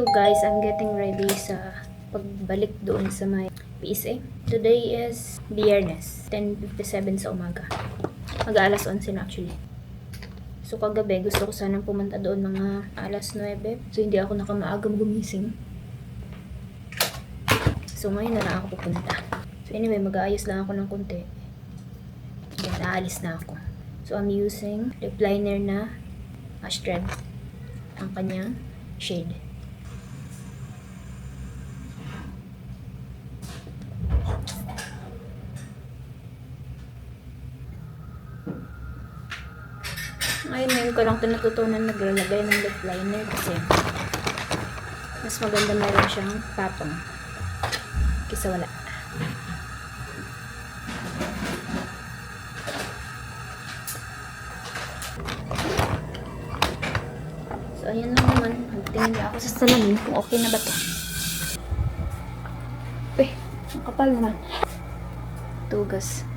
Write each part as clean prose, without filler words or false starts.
guys, I'm getting ready sa pagbalik doon sa may PSA. Today is Biyernes, 10:57 sa umaga. Mag-aalas 11 na actually. So kagabi, gusto ko sanang pumunta doon mga alas 9. So hindi ako nakamaagang gumising. So ngayon na lang ako pupunta. So anyway, mag-aayos lang ako ng konti. Then aalis na ako. So I'm using lip liner na Astrid. Ang kanyang shade. Ngayon ko lang ito natutunan naglalagay ng lip liner kasi mas maganda meron siyang patong kaysa wala. So ayan lang naman, magtingin ako sa salamin kung okay na ba ito. Ang kapal naman. Tugas.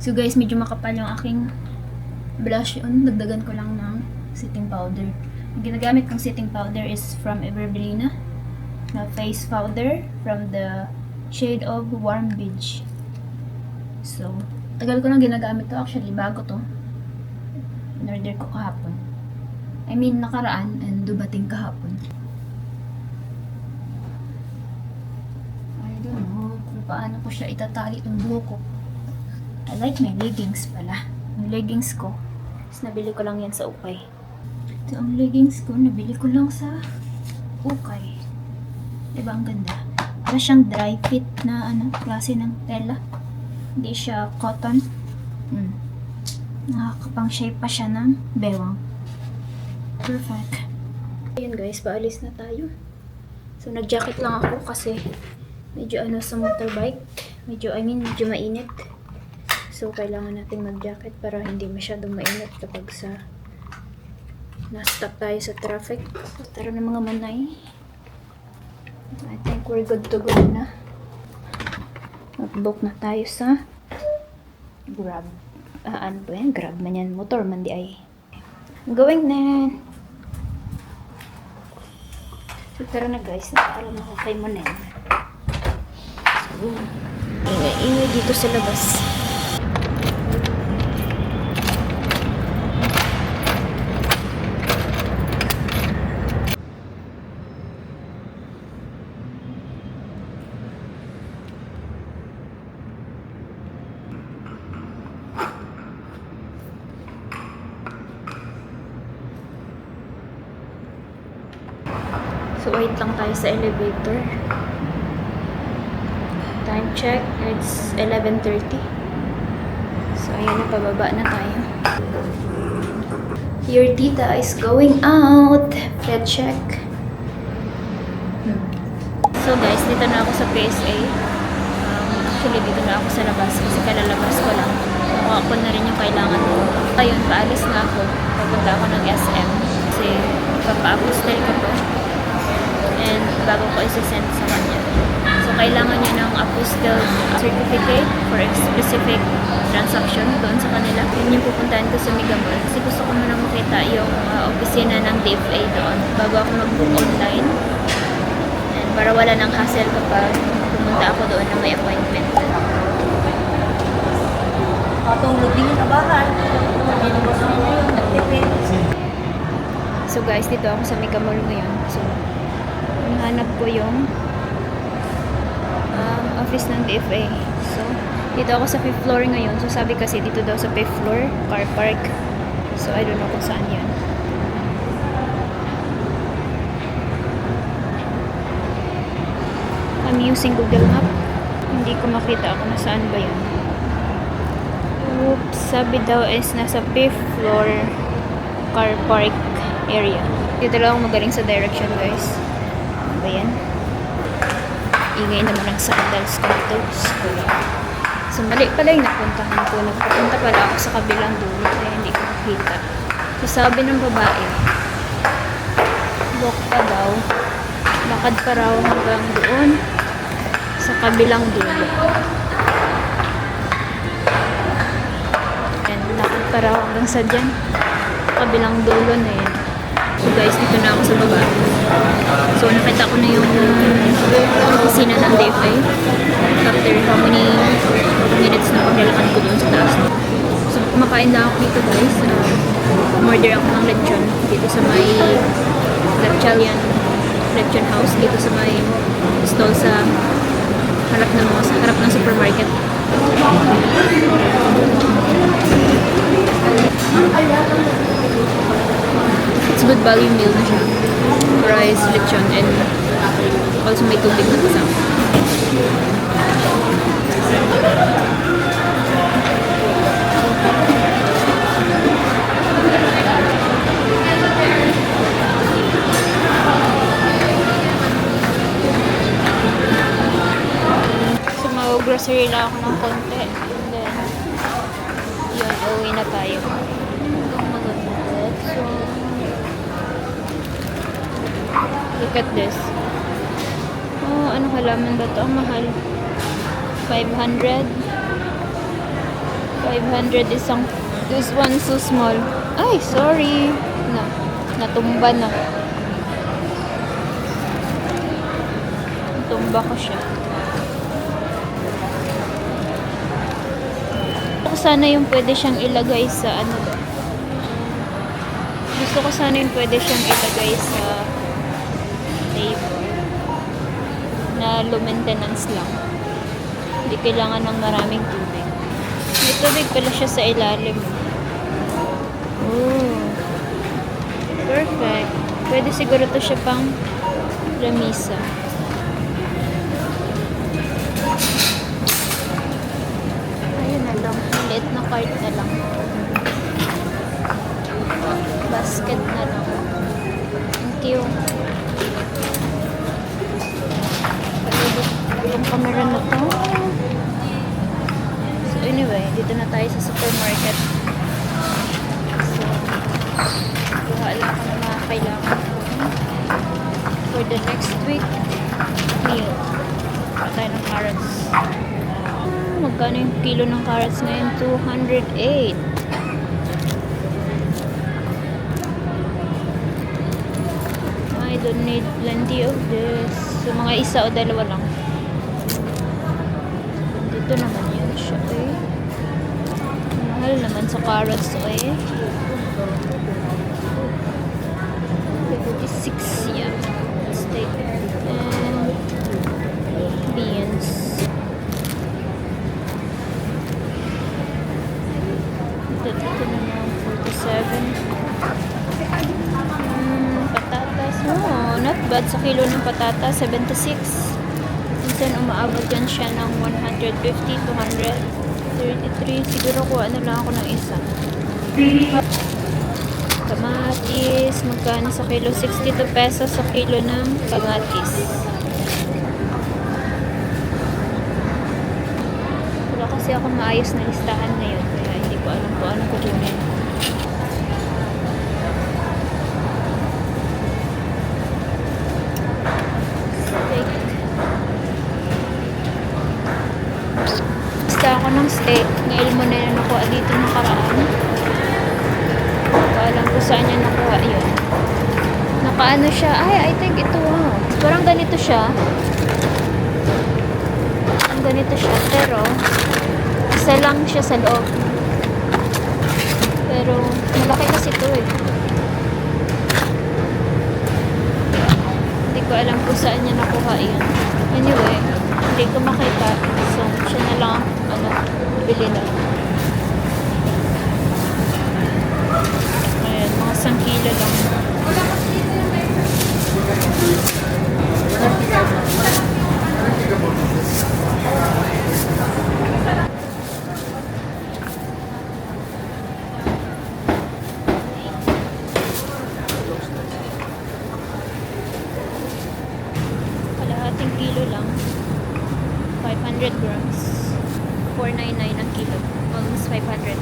So guys, medyo makapal yung aking blush yun. Dagdagan ko lang ng setting powder. Ang ginagamit kong setting powder is from Everbelina na face powder from the shade of Warm Beach. So, tagal ko lang ginagamit to. Actually, bago to. In-order ko kahapon. I mean, nakaraan and dumating kahapon. I don't know kung paano ko siya itatali itong buhok ko. I like my leggings pala. Yung leggings ko, nabili ko lang yan sa Ukay. So, ang leggings ko, nabili ko lang sa Ukay. Diba, ang ganda? Para siyang dry fit na klase ng tela. Hindi siya cotton. Nakakapang shape pa siya ng bewang. Perfect. Ayan guys, paalis na tayo. So, nag-jacket lang ako kasi medyo sa motorbike. Medyo mainit. So, kailangan nating mag-jacket para hindi masyadong mainit kapag na-stuck tayo sa traffic. So, tara na mga manay. I think we're good to go na. Mag-book na tayo sa Grab. Ano ba yan? Grab man yan. Motor man di ay. Going na. So, tara na guys. Nakaalam ako kay Monen. So, ingay dito sa labas. So, wait lang tayo sa elevator. Time check, it's 11:30. So, ayan na, pababa na tayo. Your tita is going out. Let's check. So, guys, dito na ako sa PSA. Actually, dito na ako sa labas kasi kalalabas ko lang. Kuha ko na rin yung kailangan ko. Ayun, paalis na ako. Papunta ako ng SM kasi papa-apostel ko to. And bago ko isi-send sa kanya. So, kailangan niya ng apostille certificate for a specific transaction doon sa kanila. Yun yung pupuntahan ko sa Mega Mall. Kasi gusto ko muna makita yung opisina ng DFA doon bago ako mag-book online. And para wala nang hassle kapag pumunta ako doon na may appointment. Katulog din yung tabahan. So guys, dito ako sa Mega Mall ngayon. So, hanap ko yung office ng DFA. So, dito ako sa 5th floor ngayon. So, sabi kasi dito daw sa 5th floor, car park. So, I don't know kung saan yan. I'm using Google Map. Hindi ko makita kung nasaan ba yan. Oops, sabi daw is nasa 5th floor car park area. Dito lang ako magaling sa direction, guys. Ba yan? Ingay naman ang sandals ko dito. So, mali pala yung napuntahan ko. Nagpapunta pala ako sa kabilang dulo kaya hindi ko makita. So, sabi ng babae, walk pa daw. Lakad pa raw hanggang doon sa kabilang dulo. para hanggang sa dyan. Kabilang dulo na yan. So guys, dito na ako sa baba. So nakita ko na yung opisina ng DFA. After how many minutes na paglalakad ko doon sa taas. So kumakain na ako dito guys. Order ako ng lechon dito sa may Gatchalian lechon house. Dito sa may stall sa harap ng supermarket. It's good value meal na siya. Rice, lechon, and also may tubig na kasama. So mag-grocery lang ako ng konti. And then, yun, uwi na tayo. So, look at this. Oh, ano halaman ba ito? Ang mahal. 500. 500 isang. This one so small. Ay, sorry. Natumba na. Natumba ko siya. Gusto ko sana yung pwede siyang ilagay sa ano ba? Gusto ko sana yung pwede siyang ilagay sa table na low maintenance lang. Hindi kailangan ng maraming tubig. May tubig pala siya sa ilalim. Oh. Perfect. Pwede siguro to siya pang lamisa. Ayun na lang. Maliit na cart na lang. Basket na lang. Thank you. Yung camera na to. So anyway, dito na tayo sa supermarket. So, kuha lang ako ng mga kailangan ko for the next week meal. Kuha tayo ng carrots. Magkano yung kilo ng carrots ngayon? 208. I don't need plenty of this. So, mga isa o dalawa lang. Dito naman yun siya, eh. Mahal naman sa carrots, eh. 56, yeah. Let's take it. And beans. Dito naman, 47. Patatas. Oh, not bad sa kilo ng patatas. 76. Minsan umaabot yan siya ng 150, 233. Siguro ko ano lang ako ng isa. Kamatis. Magkano sa kilo? 62 pesos sa kilo ng kamatis. Wala kasi ako maayos na listahan na yun. Kaya hindi ko alam kung anong kukunin. Ako ng steak. Ngayon mo na yun nakuha dito nakaraan. Alam ko saan niya nakuha yun. Nakaano siya. Ay, I think ito. Wow. Parang ganito siya. Parang ganito siya. Pero, isa lang siya sa loob. Pero, malaki kasi ito eh. Hindi ko alam kung saan niya nakuha yun. Anyway, hindi ko makita. So, siya na lang bili na. Ayan, mga 1 kilo lang. Kalahating kilo lang. 500 grams. 499 ang kilo. Almost 500.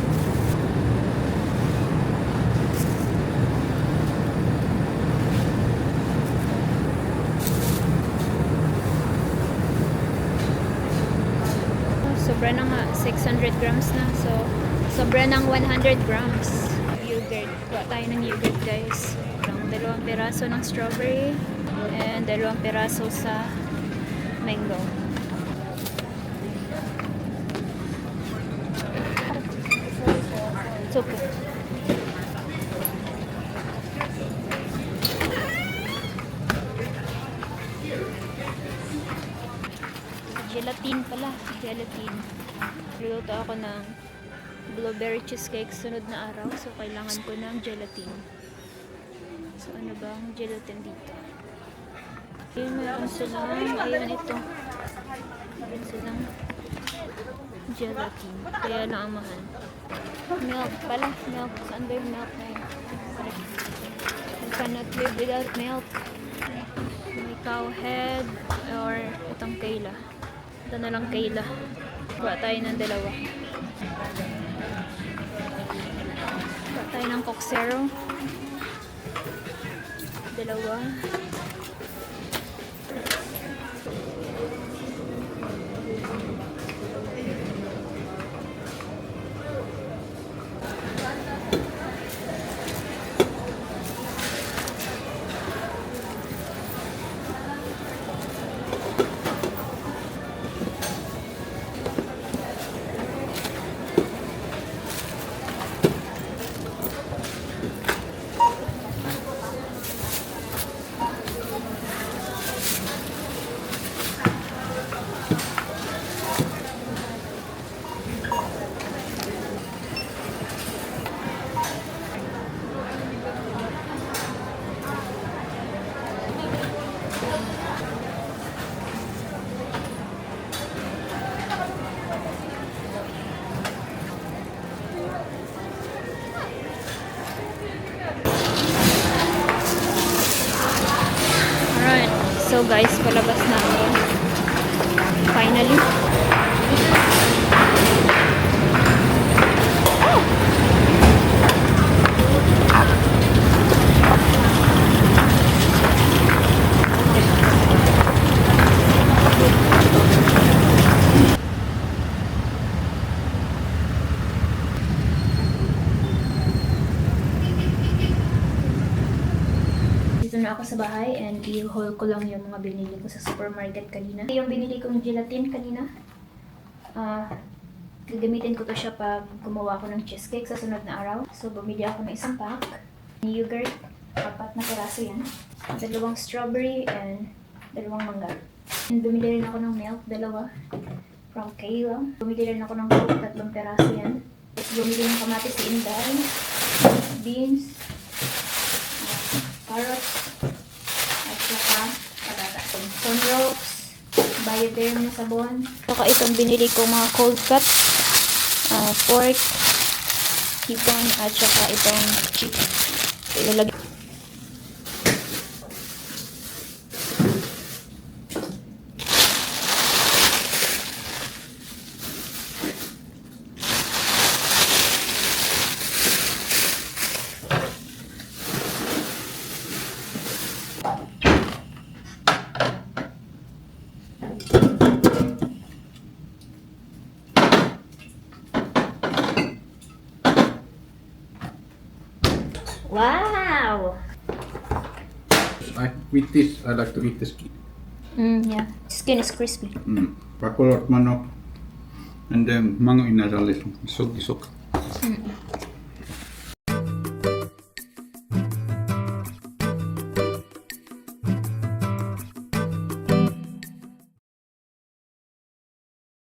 Sobra na nga. 600 grams na. So, Sobra ng 100 grams. Yogurt. Kuha tayo ng yogurt, guys. Dalawang piraso ng strawberry and dalawang piraso sa mango. It's okay. Gelatin pala. Gelatin. Luluto ako ng blueberry cheesecake sunod na araw. So, kailangan ko ng gelatin. So, ano ba ang gelatin dito? Ayun, meron silang, ayun ito. Meron silang gelatin. Kaya lang ang mahal. Milk pala. Milk. Saan ba yung milk na yun? I cannot live without milk. May cow head or itong Kayla. Ito na lang Kayla. Kuha tayo ng dalawa. Kuha tayo ng Coke Zero. Dalawa. Alright. So guys, palabas na ako. Finally. Dito na ako sa bahay and i-haul ko lang yung mga binili ko sa supermarket kanina. Yung binili kong gelatin kanina, gagamitin ko to siya pag gumawa ako ng cheesecake sa sunod na araw. So, bumili ako ng isang pack. Yogurt, 4 na piraso yan. Dalawang strawberry and dalawang mangga. And bumili rin ako ng milk, 2. From Kayla. Bumili rin ako ng Coke, 3 piraso yan. Bumili ng kamatis si Inday, beans, carrots, at saka patatas. Corn ropes, Bioderm na sabon. Saka itong binili ko mga cold cut, pork, hipon, at saka itong chicken. Ilalagay. Wow! With this, I like to eat the skin. Yeah. Skin is crispy. Pakolot manok. And then mango inasal is soggy sok.